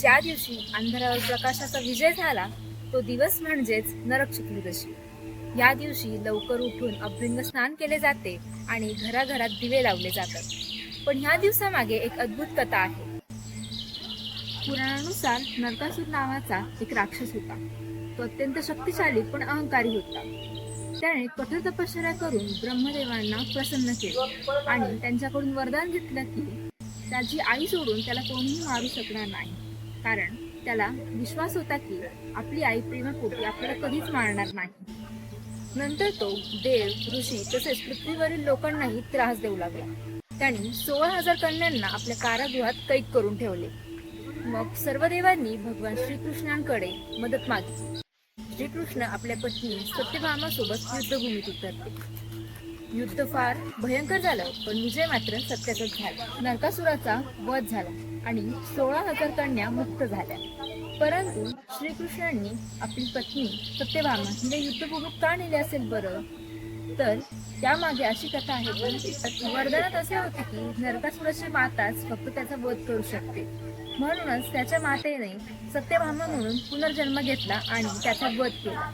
ज्या दिवशी अंधारावर प्रकाशाचा विजय झाला तो दिवस म्हणजेच नरक चतुर्दशी। या दिवशी लवकर उठून अभ्यंग स्नान केले जाते आणि घराघरात दिवे लावले जातात। पण ह्या दिवसामागे एक अद्भुत कथा आहे। पुराणानुसार नरकासुर नावाचा एक राक्षस होता। तो अत्यंत शक्तिशाली पण अहंकारी होता। त्याने कठोर तपश्चर्या करून ब्रह्मदेवांना प्रसन्न केले आणि त्यांच्याकडून वरदान घेतलं की त्याची आई सोडून त्याला कोणीही मारू शकणार नाही, कारण त्याला विश्वास होता की आपली आई प्रेमापोटी आपल्याला कधीच मारणार नाही। नंतर तो देव, ऋषी तसेच पृथ्वीवरील लोकांनाही त्रास देऊ लागला। त्यांनी 16,000 कन्यांना आपल्या कारागृहात कैद करून ठेवले। मग सर्व देवांनी भगवान श्रीकृष्णांकडे मदत मागितली। श्रीकृष्ण आपल्या पत्नी सत्यभामासोबत युद्धभूमीत उतरले। युद्ध फार भयंकर झालं, पण विजय मात्र सत्याचाच झाला। नरकासुराचा वध झाला आणि 16,000 कन्या मुक्त झाल्या। परंतु श्रीकृष्णांनी आपली पत्नी सत्यभामा हिला युद्धभूमीत का नेले असेल बरं? तर त्यामागे अशी कथा आहे की वरदानात असे होते की नरकासुराची माताच फक्त त्याचा वध करू शकते। म्हणूनच त्याच्या मातेने सत्यभामा म्हणून पुनर्जन्म घेतला आणि त्याचा वध केला।